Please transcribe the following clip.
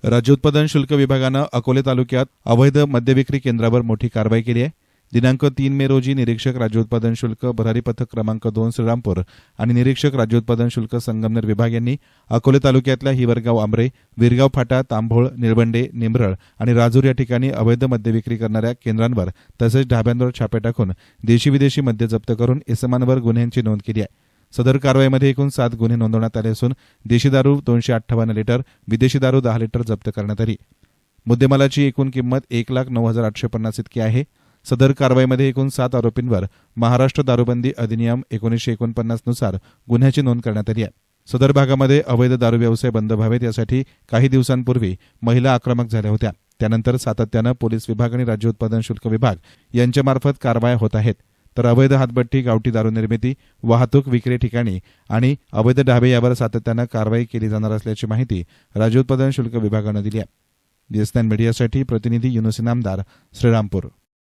राज्य उत्पादन शुल्क विभागानं अकोले तालुक्यात अवैध मद्यविक्री केंद्रावर मोठी कारवाई केली आहे. दिनांक 3 मे रोजी निरीक्षक राज्य उत्पादन शुल्क भरारी पथक क्रमांक 2 श्रीरामपूर आणि निरीक्षक राज्य उत्पादन शुल्क संगमनेर विभाग यांनी अकोले तालुक्यातल्या हिवरगाव आंबरे, वीरगाव फाटा, तांभोळ, निळबंडे, निंब्रळ आणि राजूर या ठिकाणी अवैध मद्यविक्री करणाऱ्या केंद्रांवर तसेच ढाब्यांवर छापे टाकून देशी विदेशी मद्य जप्त करून इसमांवर गुन्ह्यांची नोंद केली आहे. सदर कारवाईमध्ये एकूण 7 गुन्हे नोंदवण्यात आले असून देशी दारू 258 लिटर, विदेशी दारू 10 लिटर जप्त करण्यात आली. मुद्देमालाची एकूण किंमत 1,09,850 इतकी आहे. सदर कारवाईमध्ये एकूण 7 आरोपींवर महाराष्ट्र दारूबंदी अधिनियम 1949 नुसार गुन्ह्याची नोंद करण्यात आली आहे. सदर भागामध्ये अवैध दारू व्यवसाय बंद व्हावेत यासाठी काही दिवसांपूर्वी महिला आक्रमक झाल्या होत्या. त्यानंतर सातत्यानं पोलीस विभाग आणि राज्य उत्पादन शुल्क विभाग यांच्यामार्फत कारवाया होत आहेत. तर अवैध हातभट्टी, गावठी दारू निर्मिती, वाहतूक, विक्री ठिकाणी आणि अवैध ढाबे यावर सातत्यानं कारवाई केली जाणार असल्याची माहिती राज्य उत्पादन शुल्क विभागानं दिली आहे. DS9 मीडियासाठी प्रतिनिधी युनुस इनामदार, श्रीरामपूर.